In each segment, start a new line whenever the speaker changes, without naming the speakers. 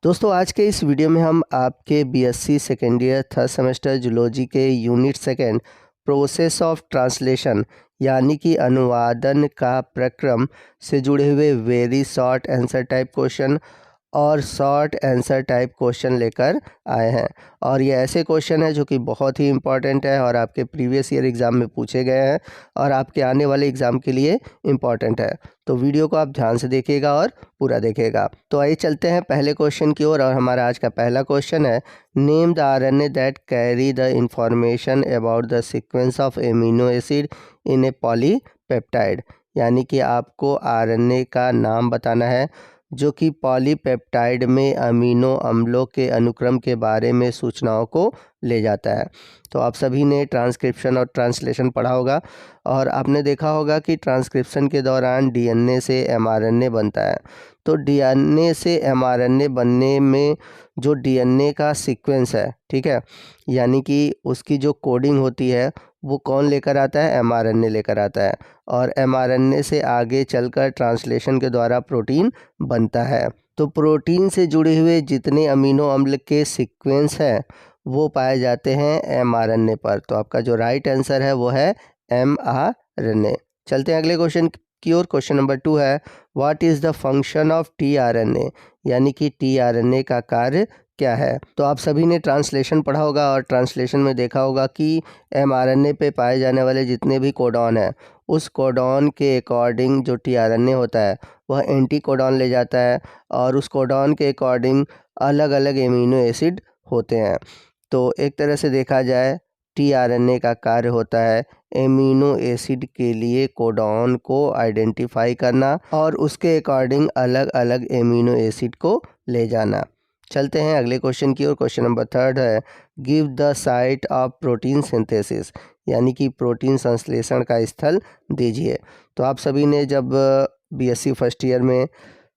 दोस्तों आज के इस वीडियो में हम आपके BSc second year third semester zoology के unit second process of translation यानी कि अनुवादन का प्रक्रम से जुड़े हुए very short answer type question और शॉर्ट आंसर टाइप क्वेश्चन लेकर आए हैं। और ये ऐसे क्वेश्चन है जो कि बहुत ही इम्पॉर्टेंट है और आपके प्रीवियस ईयर एग्ज़ाम में पूछे गए हैं और आपके आने वाले एग्ज़ाम के लिए इम्पॉर्टेंट है। तो वीडियो को आप ध्यान से देखिएगा और पूरा देखिएगा। तो आइए चलते हैं पहले क्वेश्चन की ओर। और हमारा आज का पहला क्वेश्चन है, name the RNA that carry the information about the sequence of amino acid in A polypeptide. यानी कि आपको आरएनए का नाम बताना है जो कि पॉलीपेप्टाइड में अमीनो अम्लों के अनुक्रम के बारे में सूचनाओं को ले जाता है। तो आप सभी ने ट्रांसक्रिप्शन और ट्रांसलेशन पढ़ा होगा और आपने देखा होगा कि ट्रांसक्रिप्शन के दौरान डीएनए से एमआरएनए बनता है। तो डीएनए से एमआरएनए बनने में जो डीएनए का सीक्वेंस है, ठीक है, यानी कि उसकी जो कोडिंग होती है वो कौन लेकर आता है? एमआरएनए लेकर आता है। और एमआरएनए से आगे चलकर ट्रांसलेशन के द्वारा प्रोटीन बनता है। तो प्रोटीन से जुड़े हुए जितने अमीनो अम्ल के सीक्वेंस हैं वो पाए जाते हैं एमआरएनए पर। तो आपका जो राइट आंसर है वो है एमआरएनए। चलते हैं अगले क्वेश्चन की ओर। क्वेश्चन नंबर 2 है, what is the function of tRNA, यानी कि टीआरएनए का कार्य क्या है? तो आप सभी ने ट्रांसलेशन पढ़ा होगा और ट्रांसलेशन में देखा होगा कि एमआरएनए पे पाए जाने वाले जितने भी कोडॉन हैं उस कोडॉन के अकॉर्डिंग जो टीआरएनए होता है वह एंटी कोडॉन ले जाता है और उस कोडॉन के अकॉर्डिंग अलग अलग एमिनो एसिड होते हैं। तो एक तरह से देखा जाए टीआरएनए का कार्य होता है एमिनो एसिड के लिए कोडॉन को आइडेंटिफाई करना और उसके अकॉर्डिंग अलग अलग एमिनो एसिड को ले जाना। चलते हैं अगले क्वेश्चन की ओर। क्वेश्चन नंबर 3 है, give the site of protein synthesis, यानी कि प्रोटीन संश्लेषण का स्थल दीजिए। तो आप सभी ने जब बीएससी फर्स्ट ईयर में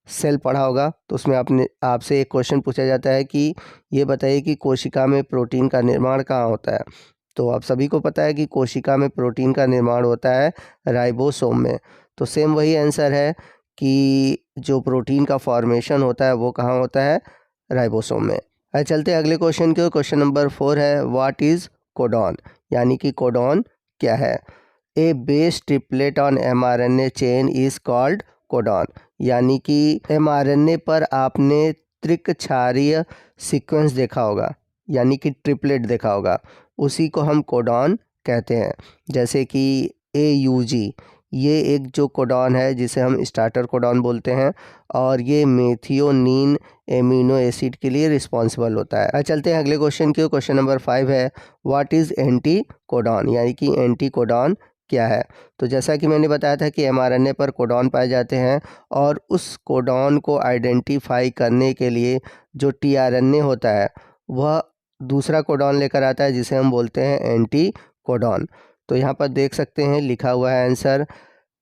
सेल पढ़ा होगा तो उसमें आपसे एक क्वेश्चन पूछा जाता है कि ये बताइए कि कोशिका में प्रोटीन का निर्माण कहाँ होता है। तो आप सभी को पता है कि कोशिका में प्रोटीन का निर्माण होता है राइबोसोम में। तो सेम वही आंसर है कि जो प्रोटीन का फॉर्मेशन होता है वो कहाँ होता है? राइबोसोम में। चलते हैं अगले क्वेश्चन की ओर। क्वेश्चन नंबर 4 है, व्हाट इज़ कोडॉन, यानी कि कोडॉन क्या है? A base triplet on mRNA chain is called codon, यानी कि एमआरएनए पर आपने त्रिकक्षारीय सीक्वेंस देखा होगा, यानी कि ट्रिपलेट देखा होगा, उसी को हम कोडॉन कहते हैं। जैसे कि AUG, ये एक जो कोडॉन है जिसे हम स्टार्टर कोडॉन बोलते हैं और ये मेथियोनीन एमिनो एसिड के लिए रिस्पॉन्सिबल होता है। चलते हैं अगले क्वेश्चन की। क्वेश्चन नंबर 5 है, व्हाट इज़ एंटी कोडॉन, यानी कि एंटी कोडॉन क्या है? तो जैसा कि मैंने बताया था कि एमआरएनए पर कोडॉन पाए जाते हैं और उस कोडॉन को आइडेंटिफाई करने के लिए जो टीआरएनए होता है वह दूसरा कोडॉन लेकर आता है जिसे हम बोलते हैं एंटी कोडॉन। तो यहाँ पर देख सकते हैं लिखा हुआ है answer,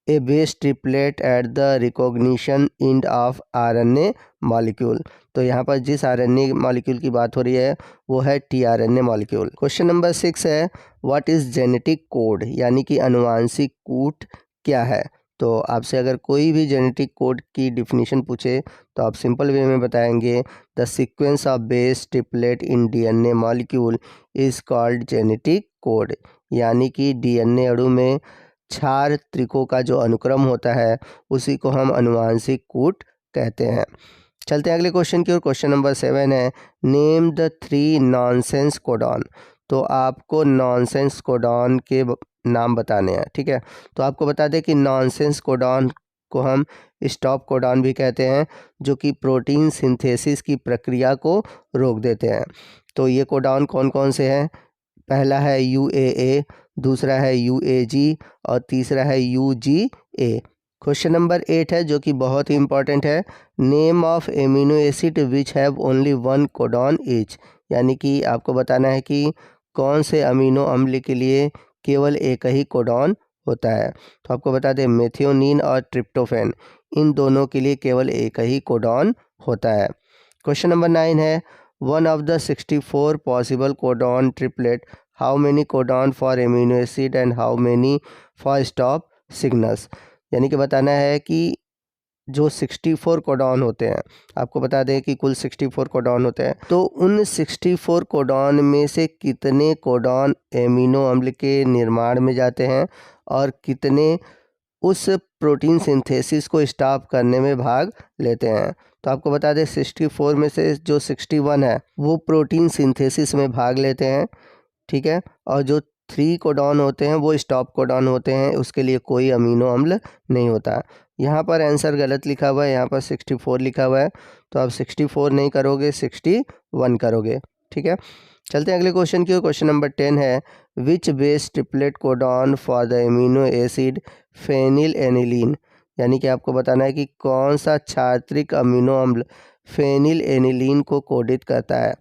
A base triplet at the recognition end of RNA molecule. तो यहाँ पर जिस आरएनए मॉलिक्यूल की बात हो रही है वो है टीआरएनए मॉलिक्यूल। क्वेश्चन नंबर 6 है, व्हाट इज़ जेनेटिक कोड, यानी कि अनुवांशिक कूट क्या है? तो आपसे अगर कोई भी जेनेटिक कोड की डिफिनीशन पूछे तो आप सिंपल वे में बताएंगे, the sequence of base triplet in DNA molecule is called genetic code, यानी कि डीएनए अणु में क्षार त्रिकों का जो अनुक्रम होता है उसी को हम अनुवांशिक कूट कहते हैं। चलते हैं अगले क्वेश्चन की ओर। क्वेश्चन नंबर 7 है, नेम द 3 नॉनसेंस कोडॉन। तो आपको नॉनसेंस कोडॉन के नाम बताने हैं, ठीक है। तो आपको बता दें कि नॉनसेंस कोडॉन को हम स्टॉप कोडॉन भी कहते हैं जो कि प्रोटीन सिंथेसिस की प्रक्रिया को रोक देते हैं। तो ये कोडॉन कौन कौन से हैं? पहला है UAA, दूसरा है UAG और तीसरा है UGA। क्वेश्चन नंबर 8 है जो कि बहुत ही इंपॉर्टेंट है, name of amino acid which have only one codon each, यानी कि आपको बताना है कि कौन से अमीनो अम्ल के लिए केवल एक ही कोडॉन होता है। तो आपको बता दें मेथियोनीन और ट्रिप्टोफैन, इन दोनों के लिए केवल एक ही कोडॉन होता है। क्वेश्चन नंबर 9 है, one of the 64 possible codon triplet, how many codon for amino acid and how many for stop signals, यानी कि बताना है कि जो 64 कोडॉन होते हैं, आपको बता दें कि कुल 64 कोडॉन होते हैं, तो उन 64 कोडॉन में से कितने कोडॉन एमिनो अम्ल के निर्माण में जाते हैं और कितने उस प्रोटीन सिंथेसिस को स्टॉप करने में भाग लेते हैं। तो आपको बता दें 64 में से जो 61 है वो प्रोटीन सिंथेसिस में भाग लेते हैं, ठीक है, और जो 3 कोडॉन होते हैं वो स्टॉप कोडॉन होते हैं, उसके लिए कोई अमीनो अम्ल नहीं होता। यहाँ पर आंसर गलत लिखा हुआ है, यहाँ पर 64 लिखा हुआ है, तो आप 64 नहीं करोगे, 61 करोगे, ठीक है। चलते हैं अगले क्वेश्चन की ओर। क्वेश्चन नंबर 10 है, which base triplet codon for the amino acid phenylalanine, यानी कि आपको बताना है कि कौन सा क्षात्रिक अमीनो अम्ल फेनिल एनिलीन को कोडित करता है।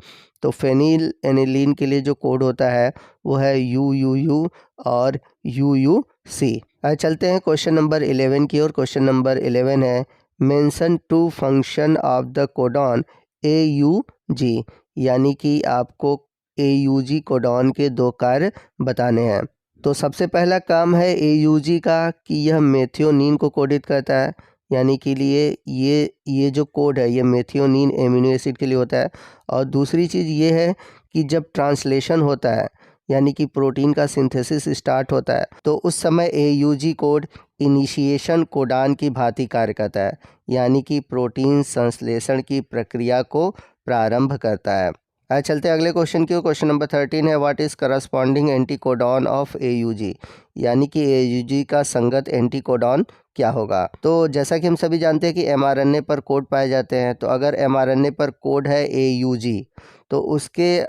तो फेनिल एनिलीन के लिए जो कोड होता है वो है UUU और UUC। चलते हैं क्वेश्चन नंबर 11 की ओर। क्वेश्चन नंबर 11 है, mention two function of the codon AUG, यानी कि आपको AUG कोडॉन के 2 कार्य बताने हैं। तो सबसे पहला काम है AUG का कि यह मेथियोनिन को कोडित करता है, यानी कि लिए ये जो कोड है ये मेथियोनिन एमिनो एसिड के लिए होता है। और दूसरी चीज़ ये है कि जब ट्रांसलेशन होता है, यानी कि प्रोटीन का सिंथेसिस स्टार्ट होता है, तो उस समय AUG कोड इनिशिएशन कोडान की भांति कार्य करता है, यानी कि प्रोटीन संश्लेषण की प्रक्रिया को प्रारंभ करता है। आज चलते हैं अगले क्वेश्चन की ओर। क्वेश्चन नंबर 13 है, what is corresponding anticodon of AUG, यानी कि AUG का संगत एंटीकोडॉन क्या होगा। तो जैसा कि हम सभी जानते हैं कि mRNA पर कोड पाए जाते हैं, तो अगर mRNA पर कोड है AUG तो उसके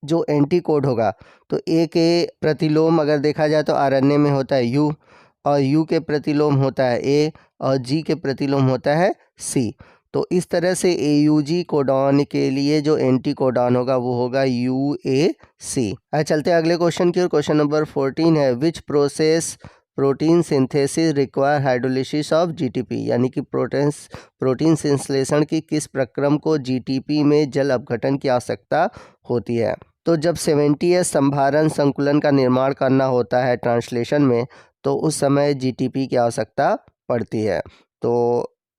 जो एंटी कोड होगा, तो A के प्रतिलोम अगर देखा जाए तो RNA में होता है U, और U के प्रतिलोम होता है A, और G के प्रतिलोम होता है C। तो इस तरह से AUG कोडॉन के लिए जो एंटी कोडॉन होगा वो होगा UAC। चलते हैं अगले क्वेश्चन की ओर। क्वेश्चन नंबर 14 है, which process protein synthesis require hydrolysis of GTP, यानी कि प्रोटीन संश्लेषण की किस प्रक्रम को GTP में जल अपघटन की आवश्यकता होती है। तो जब 70S संभारण संकुलन का निर्माण करना होता है ट्रांसलेशन में, तो उस समय GTP की आवश्यकता पड़ती है। तो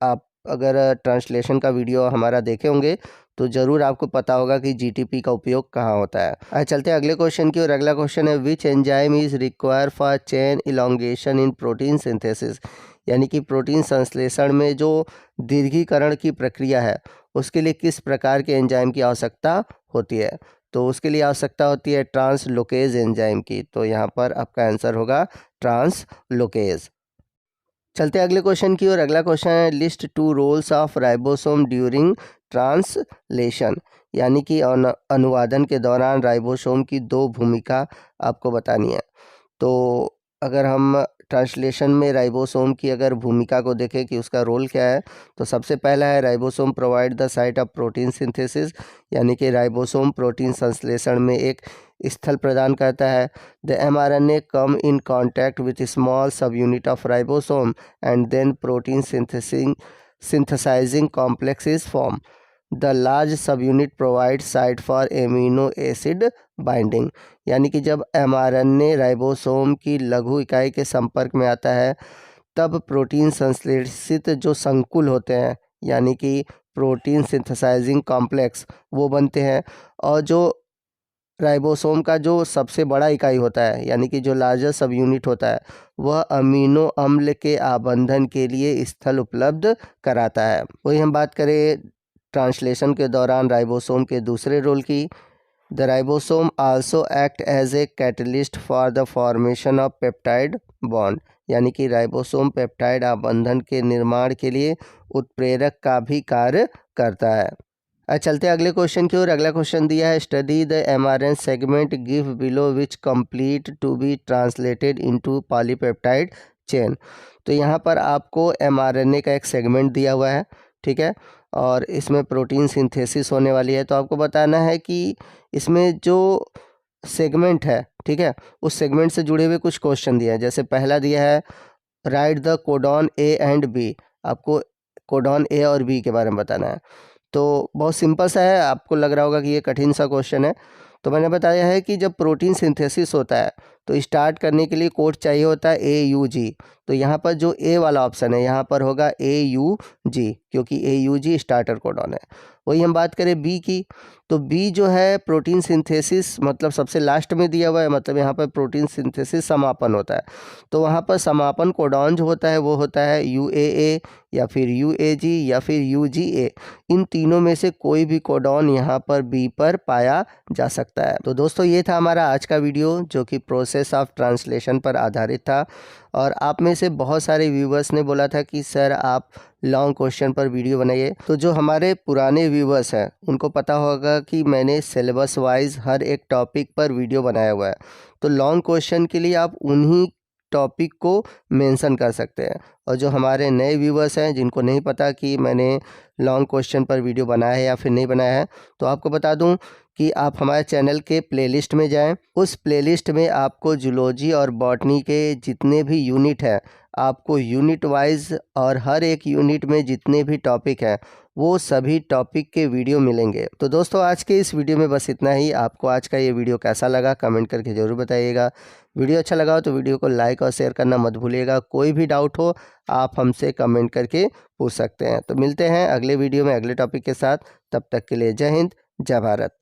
आप अगर ट्रांसलेशन का वीडियो हमारा देखे होंगे तो ज़रूर आपको पता होगा कि GTP का उपयोग कहाँ होता है। आज चलते हैं अगले क्वेश्चन की ओर। अगला क्वेश्चन है, which enzyme is require for chain elongation in protein synthesis, यानी कि प्रोटीन संश्लेषण में जो दीर्घीकरण की प्रक्रिया है उसके लिए किस प्रकार के एंजाइम की आवश्यकता होती है। तो उसके लिए आवश्यकता होती है ट्रांसलोकेज एंजाइम की। तो यहाँ पर आपका आंसर होगा ट्रांसलोकेज। चलते हैं अगले क्वेश्चन की ओर। अगला क्वेश्चन है, list 2 roles of ribosome during translation, यानी कि अनुवादन के दौरान राइबोसोम की 2 भूमिका आपको बतानी है। तो अगर हम ट्रांसलेशन में राइबोसोम की अगर भूमिका को देखें कि उसका रोल क्या है, तो सबसे पहला है ribosome provide the site of protein synthesis, यानी कि राइबोसोम प्रोटीन संश्लेषण में एक स्थल प्रदान करता है। The mRNA come in contact with small subunit of ribosome and then protein synthesizing complex is formed. The large subunit provide site for amino acid binding, यानी कि जब mRNA राइबोसोम की लघु इकाई के संपर्क में आता है तब प्रोटीन संश्लेषित जो संकुल होते हैं, यानी कि प्रोटीन सिंथेसाइजिंग कॉम्प्लेक्स, वो बनते हैं। और जो राइबोसोम का जो सबसे बड़ा इकाई होता है, यानी कि जो लार्जर सब यूनिट होता है, वह अमीनो अम्ल के आबंधन के लिए स्थल उपलब्ध कराता है। वही हम बात करें ट्रांसलेशन के दौरान राइबोसोम के दूसरे रोल की। The ribosome also act as a catalyst for the formation of peptide bond, यानी कि राइबोसोम पेप्टाइड आबंधन के निर्माण के लिए उत्प्रेरक का भी कार्य करता है। चलते हैं अगले क्वेश्चन की ओर। अगला क्वेश्चन दिया है, study the mRNA segment give below which complete to be translated into polypeptide chain. तो यहाँ पर आपको mRNA का एक सेगमेंट दिया हुआ है, ठीक है, और इसमें प्रोटीन सिंथेसिस होने वाली है। तो आपको बताना है कि इसमें जो सेगमेंट है, ठीक है, उस सेगमेंट से जुड़े हुए कुछ क्वेश्चन दिए हैं। जैसे पहला दिया है, right the codon A and B, आपको कोडॉन A और B के बारे में बताना है। तो बहुत सिंपल सा है, आपको लग रहा होगा कि ये कठिन सा क्वेश्चन है, तो मैंने बताया है कि जब प्रोटीन सिंथेसिस होता है तो स्टार्ट करने के लिए कोड चाहिए होता है AUG। तो यहाँ पर जो ए वाला ऑप्शन है यहाँ पर होगा AUG, क्योंकि AUG स्टार्टर कोडॉन है। वही हम बात करें बी की, तो बी जो है प्रोटीन सिंथेसिस मतलब सबसे लास्ट में दिया हुआ है, मतलब यहाँ पर प्रोटीन सिंथेसिस समापन होता है। तो वहाँ पर समापन कोडॉन जो होता है वो होता है UAA या फिर UAG या फिर UGA। इन तीनों में से कोई भी कोडॉन यहाँ पर बी पर पाया जा सकता है। तो दोस्तों ये था हमारा आज का वीडियो जो कि प्रोसेस ऑफ ट्रांसलेशन पर आधारित था। और आप में से बहुत सारे व्यूवर्स ने बोला था कि सर आप लॉन्ग क्वेश्चन पर वीडियो बनाइए। तो जो हमारे पुराने व्यूवर्स हैं उनको पता होगा कि मैंने सिलेबस वाइज हर एक टॉपिक पर वीडियो बनाया हुआ है। तो लॉन्ग क्वेश्चन के लिए आप उन्हीं टॉपिक को मेंशन कर सकते हैं। और जो हमारे नए व्यूवर्स हैं जिनको नहीं पता कि मैंने लॉन्ग क्वेश्चन पर वीडियो बनाया है या फिर नहीं बनाया है, तो आपको बता दूं कि आप हमारे चैनल के प्लेलिस्ट में जाएं। उस प्लेलिस्ट में आपको जूलॉजी और बॉटनी के जितने भी यूनिट हैं, आपको यूनिट वाइज और हर एक यूनिट में जितने भी टॉपिक हैं वो सभी टॉपिक के वीडियो मिलेंगे। तो दोस्तों आज के इस वीडियो में बस इतना ही। आपको आज का ये वीडियो कैसा लगा कमेंट करके ज़रूर बताइएगा। वीडियो अच्छा लगा हो तो वीडियो को लाइक और शेयर करना मत भूलिएगा। कोई भी डाउट हो आप हमसे कमेंट करके पूछ सकते हैं। तो मिलते हैं अगले वीडियो में अगले टॉपिक के साथ। तब तक के लिए जय हिंद, जय भारत।